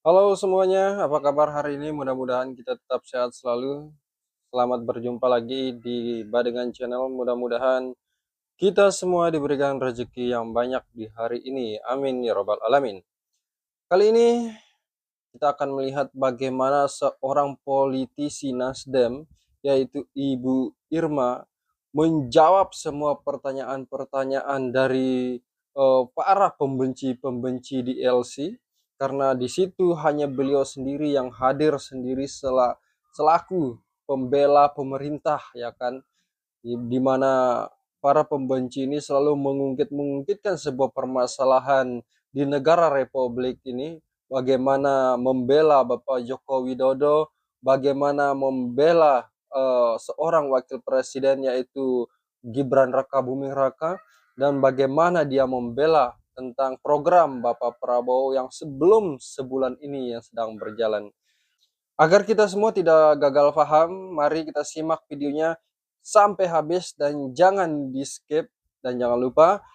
Halo semuanya, apa kabar hari ini? Mudah-mudahan kita tetap sehat selalu. Selamat berjumpa lagi di Badengan Channel. Mudah-mudahan kita semua diberikan rezeki yang banyak di hari ini. Amin ya robbal alamin. Kali ini kita akan melihat bagaimana seorang politisi Nasdem, yaitu Ibu Irma, menjawab semua pertanyaan-pertanyaan dari para pembenci-pembenci di LC, karena di situ hanya beliau sendiri yang hadir sendiri selaku pembela pemerintah, ya kan, di mana para pembenci ini selalu mengungkitkan sebuah permasalahan di negara Republik ini, bagaimana membela Bapak Joko Widodo, bagaimana membela seorang wakil presiden yaitu Gibran Raka Buming Raka, dan bagaimana dia membela tentang program Bapak Prabowo yang sebelum sebulan ini yang sedang berjalan. Agar kita semua tidak gagal paham, mari kita simak videonya sampai habis dan jangan di skip, dan jangan lupa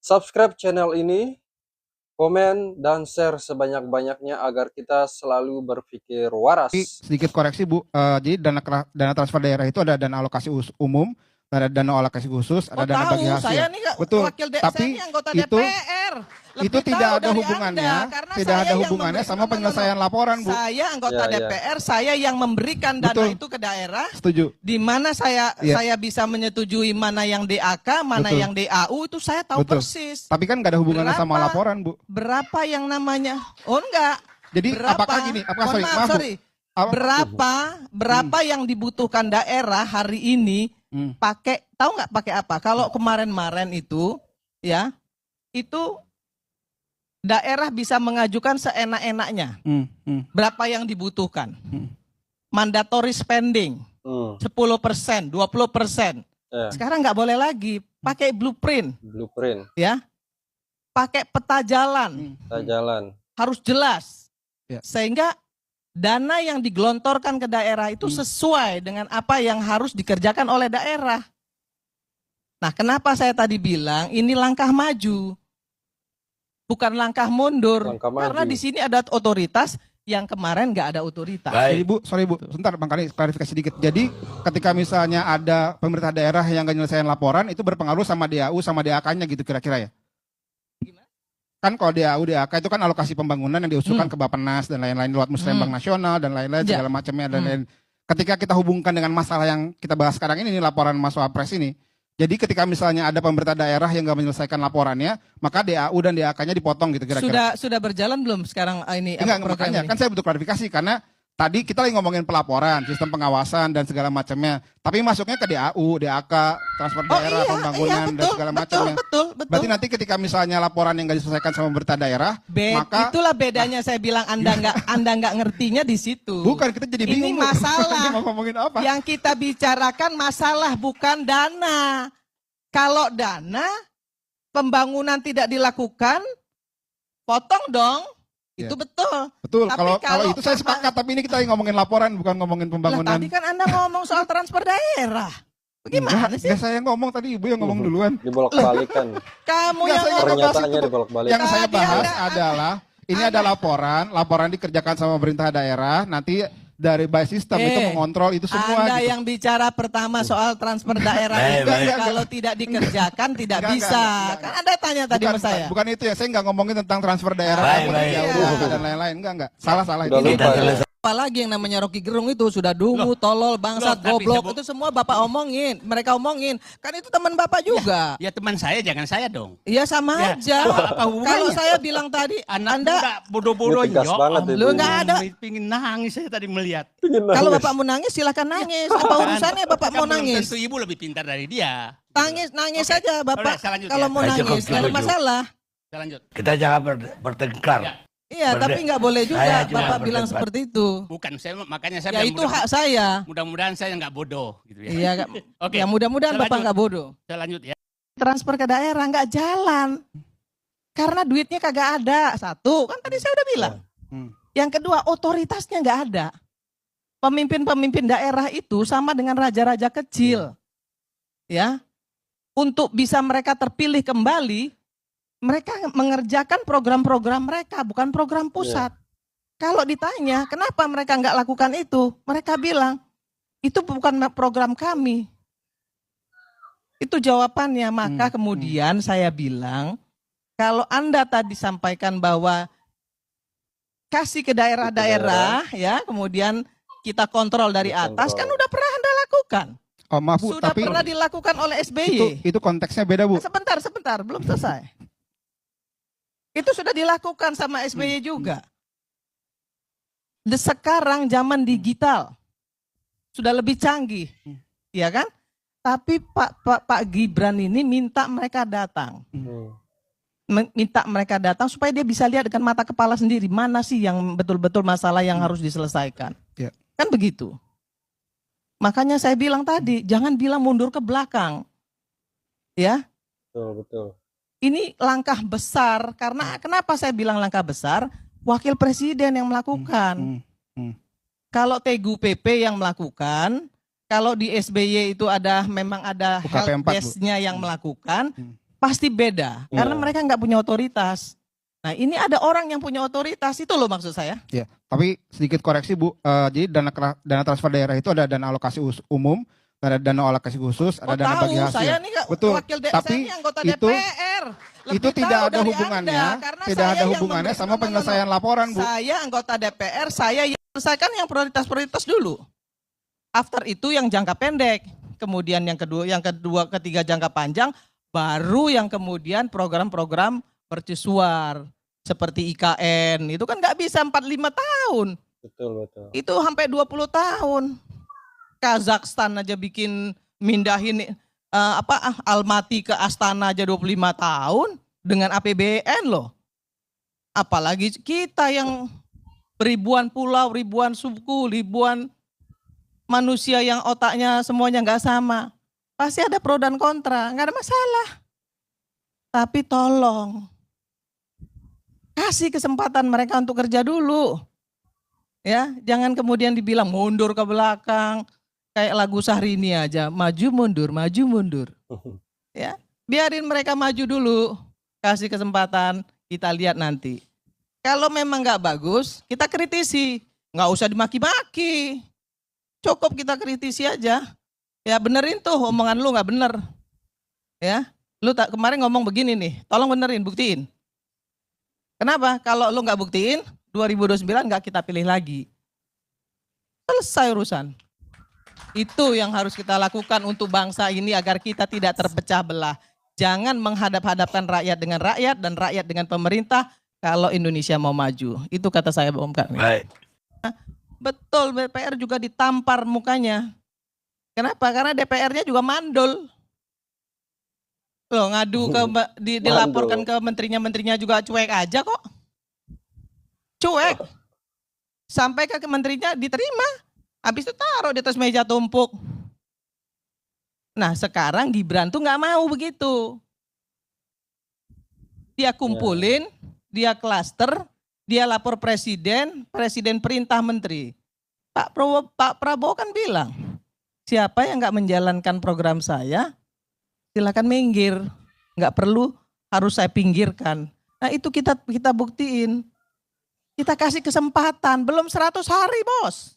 subscribe channel ini, komen dan share sebanyak-banyaknya agar kita selalu berpikir waras. Sedikit koreksi Bu, jadi dana transfer daerah itu ada dana alokasi umum, ada dana alokasi khusus, ada dana bagi hasil. Saya nih betul. Wakil Tapi saya anggota itu DPR. itu tidak ada hubungannya, tidak ada hubungannya sama penyelesaian laporan Bu. Saya anggota DPR, saya yang memberikan dana itu ke daerah. Setuju. Di mana saya bisa menyetujui mana yang DAK, mana yang DAU, itu saya tahu persis. Tapi kan nggak ada hubungannya sama laporan Bu. Berapa yang namanya? Oh enggak. Jadi apakah gini? Sorry. Berapa yang dibutuhkan daerah hari ini? Pakai, tahu nggak pakai apa? Kalau kemarin-kemarin itu, ya, itu daerah bisa mengajukan seenak-enaknya. Berapa yang dibutuhkan? Mandatory spending, 10%, 20%. Sekarang nggak boleh lagi, pakai blueprint. Ya, pakai peta jalan. Harus jelas. Sehingga dana yang digelontorkan ke daerah itu sesuai dengan apa yang harus dikerjakan oleh daerah. Nah, kenapa saya tadi bilang ini langkah maju, bukan langkah mundur. Karena di sini ada otoritas yang kemarin nggak ada otoritas. Jadi Bu, sorry Bu, sebentar Bang Kali klarifikasi sedikit. Jadi ketika misalnya ada pemerintah daerah yang nggak nyelesain laporan, itu berpengaruh sama DAU sama DAK-nya gitu kira-kira ya? Kan kalau DAU, DAK itu kan alokasi pembangunan yang diusulkan ke Bappenas dan lain-lain lewat Musrembang Nasional dan lain-lain segala macamnya dan lain. Ketika kita hubungkan dengan masalah yang kita bahas sekarang ini laporan Mas Wapres ini, jadi ketika misalnya ada pemerintah daerah yang nggak menyelesaikan laporannya, maka DAU dan DAK-nya dipotong gitu kira-kira. Sudah berjalan belum sekarang ini? Enggak, makanya kan saya butuh klarifikasi karena tadi kita lagi ngomongin pelaporan, sistem pengawasan dan segala macamnya. Tapi masuknya ke DAU, DAK, transfer daerah, pembangunan dan segala macamnya. Betul. Berarti nanti ketika misalnya laporan yang nggak diselesaikan sama pemerintah daerah, maka itulah bedanya saya bilang Anda nggak ngertinya di situ. Bukan, kita jadi bingung. Ini masalah. Mau ngomongin apa? Yang kita bicarakan masalah bukan dana. Kalau dana pembangunan tidak dilakukan, potong dong. Itu betul. Betul. Kalau itu saya sepakat, tapi ini kita ngomongin laporan bukan ngomongin pembangunan. Tadi kan Anda ngomong soal transfer daerah. Bagaimana sih? Saya ngomong tadi, Ibu yang ngomong duluan. Dibolak-balikan. Kamu yang pernyataannya dibolak-balikan. Yang saya bahas adalah ini ada laporan dikerjakan sama pemerintah daerah, nanti dari by system itu mengontrol itu semua. Anda yang bicara pertama soal transfer daerah kalau tidak dikerjakan tidak bisa. Kan Anda tanya tadi sama saya. Bukan itu ya, saya nggak ngomongin tentang transfer daerah dan lain-lain. Enggak. Salah itu. Apalagi yang namanya Rocky Gerung itu sudah dungu, tolol, bangsat, goblok, itu semua Bapak omongin, mereka omongin. Kan itu teman Bapak juga. Ya teman saya, jangan saya dong. Iya sama aja. Kalau saya bilang tadi, Anda bodoh-bodoh lu nggak ada. Pingin nangis saya tadi melihat. Kalau Bapak mau nangis silakan nangis. Apa urusannya Bapak mau nangis? Tentu Ibu lebih pintar dari dia. Nangis saja Bapak. Kalau mau nangis, nggak ada masalah. Saya lanjut. Kita jangan bertengkar. Iya, tapi nggak boleh juga Bapak bilang seperti itu. Bukan, makanya saya. Ya itu hak saya. Mudah-mudahan saya nggak bodoh, gitu ya. Iya, oke. Ya mudah-mudahan Bapak nggak bodoh. Saya lanjut ya. Transfer ke daerah nggak jalan, karena duitnya kagak ada. Satu, kan tadi saya udah bilang. Yang kedua, otoritasnya nggak ada. Pemimpin-pemimpin daerah itu sama dengan raja-raja kecil, ya. Untuk bisa mereka terpilih kembali, mereka mengerjakan program-program mereka, bukan program pusat. Kalau ditanya, kenapa mereka nggak lakukan itu? Mereka bilang, itu bukan program kami. Itu jawabannya. Maka kemudian saya bilang, kalau Anda tadi sampaikan bahwa kasih ke daerah-daerah, ya, kemudian kita kontrol dari atas, kan udah pernah Anda lakukan. Oh, maaf Bu, Sudah tapi pernah dilakukan oleh SBY. itu konteksnya beda Bu. Sebentar, belum selesai. Itu sudah dilakukan sama SBY juga. Sekarang zaman digital sudah lebih canggih, ya kan? Tapi Pak Gibran ini minta mereka datang, supaya dia bisa lihat dengan mata kepala sendiri mana sih yang betul-betul masalah yang harus diselesaikan. Ya. Kan begitu. Makanya saya bilang tadi, jangan bilang mundur ke belakang, ya. Betul. Ini langkah besar, karena kenapa saya bilang langkah besar? Wakil Presiden yang melakukan. Kalau TGUPP yang melakukan, kalau di SBY itu memang ada helpdesk-nya yang melakukan, pasti beda. Karena mereka nggak punya otoritas. Nah, ini ada orang yang punya otoritas, itu loh maksud saya. Ya, tapi sedikit koreksi Bu, jadi dana transfer daerah itu ada dana alokasi umum, ada dana alokasi khusus, ada dana bagi hasil. Saya nih betul. Tapi saya anggota DPR. Itu tidak ada hubungannya, sama penyelesaian laporan Bu. Saya anggota DPR, saya yang selesaikan yang prioritas-prioritas dulu. After itu yang jangka pendek, kemudian yang kedua, ketiga jangka panjang, baru yang kemudian program-program mercusuar seperti IKN, itu kan nggak bisa 45 tahun. Betul. Itu sampai 20 tahun. Kazakhstan aja mindahin Almaty ke Astana aja 25 tahun dengan APBN loh. Apalagi kita yang ribuan pulau, ribuan suku, ribuan manusia yang otaknya semuanya nggak sama. Pasti ada pro dan kontra, nggak ada masalah. Tapi tolong kasih kesempatan mereka untuk kerja dulu. Ya, jangan kemudian dibilang mundur ke belakang. Kayak lagu Syahrini aja, maju mundur. Ya, biarin mereka maju dulu. Kasih kesempatan, kita lihat nanti. Kalau memang nggak bagus, kita kritisi. Nggak usah dimaki-maki. Cukup kita kritisi aja. Ya benerin tuh omongan lu nggak bener. Ya, lu kemarin ngomong begini nih, tolong benerin, buktiin. Kenapa? Kalau lu nggak buktiin, 2029 nggak kita pilih lagi. Selesai urusan. Itu yang harus kita lakukan untuk bangsa ini agar kita tidak terpecah belah. Jangan menghadap-hadapkan rakyat dengan rakyat dan rakyat dengan pemerintah kalau Indonesia mau maju. Itu kata saya Om Karni. Baik. Betul, DPR juga ditampar mukanya. Kenapa? Karena DPR-nya juga mandul. Loh, ngadu dilaporkan ke menterinya juga cuek aja kok. Cuek. Sampai ke menterinya diterima. Habis itu taruh di atas meja tumpuk. Nah sekarang Gibran tuh nggak mau begitu. Dia kumpulin, dia klaster, dia lapor presiden perintah menteri. Pak Prabowo kan bilang, siapa yang nggak menjalankan program saya, silakan minggir. Nggak perlu harus saya pinggirkan. Nah itu kita buktiin. Kita kasih kesempatan, belum 100 hari bos.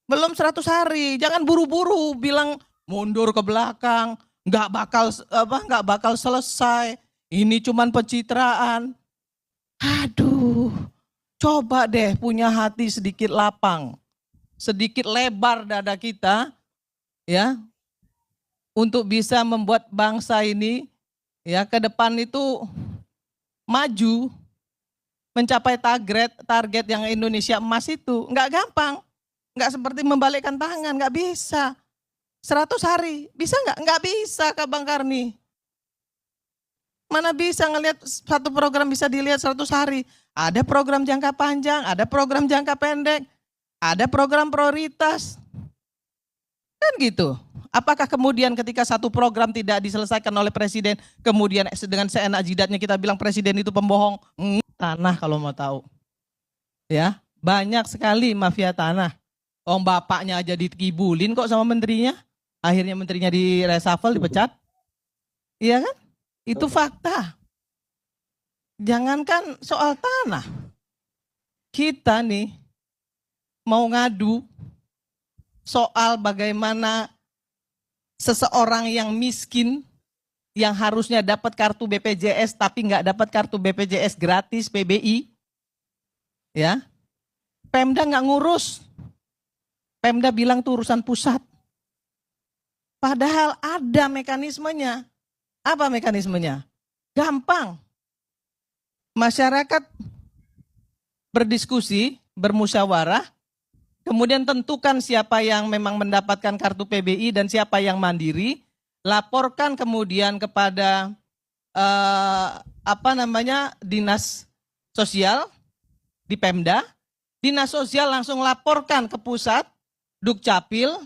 Belum 100 hari, jangan buru-buru bilang mundur ke belakang, nggak bakal selesai. Ini cuman pencitraan. Aduh, coba deh punya hati sedikit lapang, sedikit lebar dada kita, ya, untuk bisa membuat bangsa ini, ya, ke depan itu maju, mencapai target yang Indonesia emas itu, nggak gampang. Nggak seperti membalikkan tangan, nggak bisa. 100 hari, bisa nggak? Nggak bisa Kak Bang Karni. Mana bisa ngelihat satu program bisa dilihat 100 hari. Ada program jangka panjang, ada program jangka pendek, ada program prioritas. Kan gitu. Apakah kemudian ketika satu program tidak diselesaikan oleh presiden, kemudian dengan seenak jidatnya kita bilang presiden itu pembohong? Tanah kalau mau tahu. Ya, banyak sekali mafia tanah. Bapaknya aja dikibulin kok sama menterinya. Akhirnya menterinya di reshuffle, dipecat. Iya kan? Itu fakta. Jangankan soal tanah. kita nih mau ngadu soal bagaimana seseorang yang miskin yang harusnya dapat kartu BPJS tapi nggak dapat kartu BPJS gratis PBI, ya, Pemda nggak ngurus. Pemda bilang itu urusan pusat. Padahal ada mekanismenya. Apa mekanismenya? Gampang. Masyarakat berdiskusi, bermusyawarah, kemudian tentukan siapa yang memang mendapatkan kartu PBI dan siapa yang mandiri, laporkan kemudian kepada dinas sosial di Pemda, dinas sosial langsung laporkan ke pusat, Dukcapil,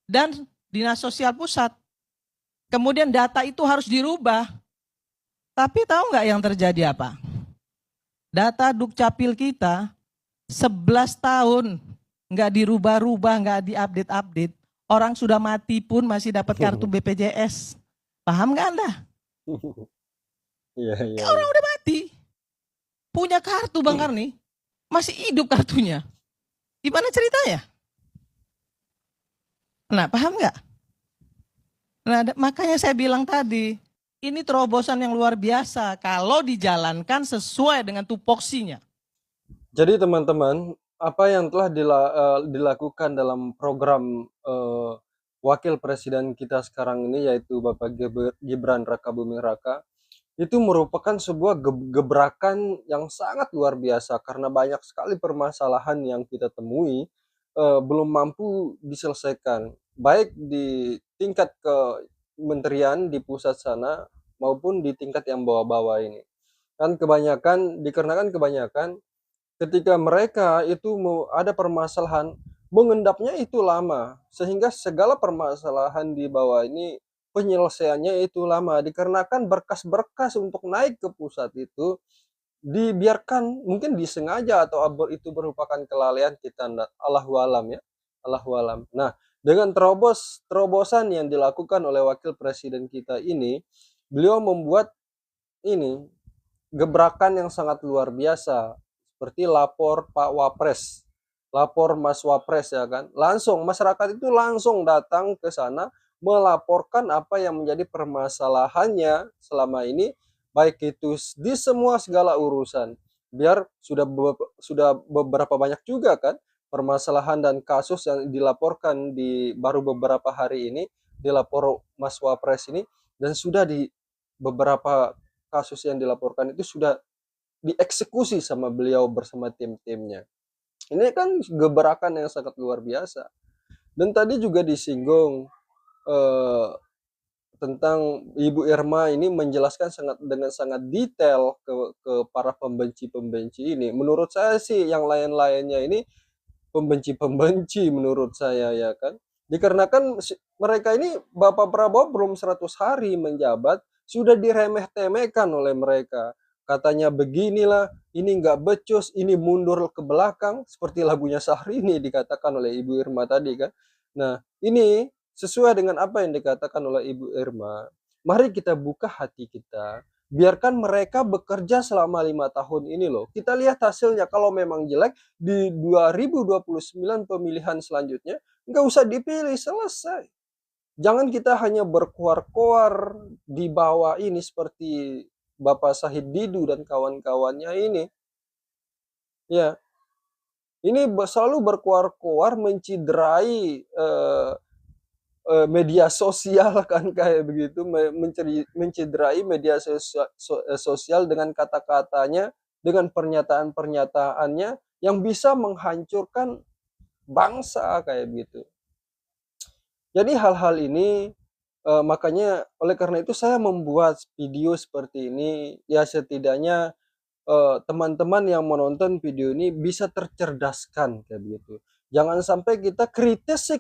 dan dinas sosial pusat. Kemudian data itu harus dirubah. Tapi tahu nggak yang terjadi apa? Data Dukcapil kita 11 tahun nggak dirubah-rubah, nggak diupdate-update. Orang sudah mati pun masih dapat kartu BPJS. Paham nggak Anda? Iya. Orang udah mati. Punya kartu Bang Karni, masih hidup kartunya. Gimana ceritanya? Nah, paham nggak? Nah, makanya saya bilang tadi, ini terobosan yang luar biasa kalau dijalankan sesuai dengan tupoksinya. Jadi teman-teman, apa yang telah dilakukan dalam program wakil presiden kita sekarang ini, yaitu Bapak Gibran Rakabuming Raka, itu merupakan sebuah gebrakan yang sangat luar biasa karena banyak sekali permasalahan yang kita temui belum mampu diselesaikan, baik di tingkat kementerian di pusat sana maupun di tingkat yang bawah-bawah ini. Kan dikarenakan kebanyakan ketika mereka itu ada permasalahan, mengendapnya itu lama, sehingga segala permasalahan di bawah ini penyelesaiannya itu lama, dikarenakan berkas-berkas untuk naik ke pusat itu dibiarkan, mungkin disengaja atau itu merupakan kelalaian kita, Allahu alam ya, Allahu alam. Nah, dengan terobosan yang dilakukan oleh wakil presiden kita ini, beliau membuat ini gebrakan yang sangat luar biasa, seperti lapor Pak Wapres, lapor Mas Wapres, ya kan, langsung masyarakat itu langsung datang ke sana melaporkan apa yang menjadi permasalahannya selama ini, baik itu di segala urusan. Biar sudah beberapa banyak juga kan permasalahan dan kasus yang dilaporkan di baru beberapa hari ini, dilapor Mas Wapres ini, dan sudah di beberapa kasus yang dilaporkan itu sudah dieksekusi sama beliau bersama tim-timnya. Ini kan gebrakan yang sangat luar biasa. Dan tadi juga disinggung tentang Ibu Irma ini menjelaskan dengan sangat detail ke para pembenci-pembenci ini. Menurut saya sih yang lain-lainnya ini pembenci-pembenci menurut saya, ya kan. Dikarenakan mereka ini, Bapak Prabowo belum 100 hari menjabat sudah diremeh-temehkan oleh mereka. Katanya beginilah, ini nggak becus, ini mundur ke belakang, seperti lagunya Syahrini dikatakan oleh Ibu Irma tadi kan. Nah, ini sesuai dengan apa yang dikatakan oleh Ibu Irma. Mari kita buka hati kita, biarkan mereka bekerja selama 5 tahun ini loh. Kita lihat hasilnya, kalau memang jelek di 2029 pemilihan selanjutnya, nggak usah dipilih, selesai. Jangan kita hanya berkoar-koar di bawah ini seperti Bapak Syahid Didu dan kawan-kawannya ini. Ya, ini selalu berkoar-koar menciderai media sosial kan, kayak begitu, menciderai media sosial dengan kata-katanya, dengan pernyataan-pernyataannya yang bisa menghancurkan bangsa kayak begitu. Jadi hal-hal ini makanya oleh karena itu saya membuat video seperti ini, ya setidaknya teman-teman yang menonton video ini bisa tercerdaskan kayak begitu. Jangan sampai kita kritis,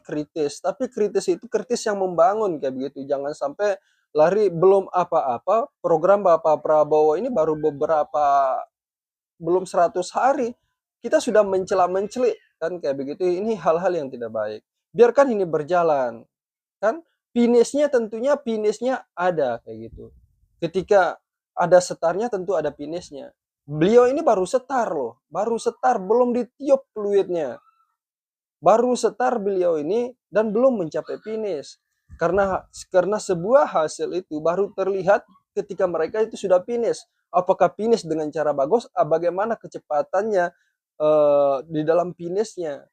tapi kritis itu kritis yang membangun kayak begitu. Jangan sampai lari belum apa-apa, program Bapak Prabowo ini baru belum 100 hari, kita sudah mencela-mencelik kan kayak begitu. Ini hal-hal yang tidak baik. Biarkan ini berjalan. Kan finishnya ada kayak gitu. Ketika ada startnya tentu ada finishnya. Beliau ini baru setar loh, baru setar, belum ditiup fluidnya. Baru setar beliau ini dan belum mencapai finish. Karena sebuah hasil itu baru terlihat ketika mereka itu sudah finish. Apakah finish dengan cara bagus, bagaimana kecepatannya di dalam finishnya.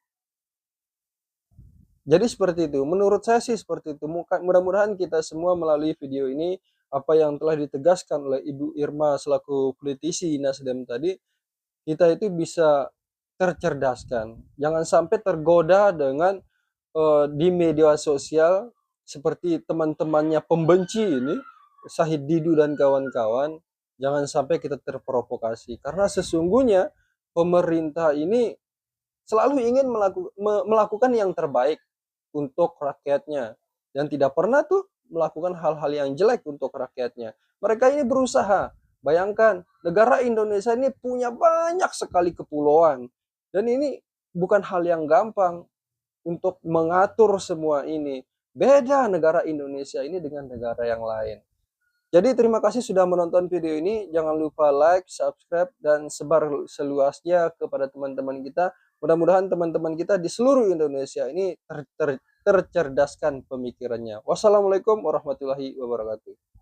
Jadi seperti itu, menurut saya sih seperti itu. Mudah-mudahan kita semua melalui video ini, apa yang telah ditegaskan oleh Ibu Irma selaku politisi Nasdem tadi, kita itu bisa tercerdaskan. Jangan sampai tergoda dengan di media sosial seperti teman-temannya pembenci ini, Syahid Didu dan kawan-kawan. Jangan sampai kita terprovokasi, karena sesungguhnya pemerintah ini selalu ingin melakukan yang terbaik untuk rakyatnya dan tidak pernah tuh melakukan hal-hal yang jelek untuk rakyatnya. Mereka ini berusaha. Bayangkan, negara Indonesia ini punya banyak sekali kepulauan dan ini bukan hal yang gampang untuk mengatur semua ini. Beda negara Indonesia ini dengan negara yang lain. Jadi terima kasih sudah menonton video ini. Jangan lupa like, subscribe, dan sebar seluasnya kepada teman-teman kita. Mudah-mudahan teman-teman kita di seluruh Indonesia ini tercerdaskan pemikirannya. Wassalamualaikum warahmatullahi wabarakatuh.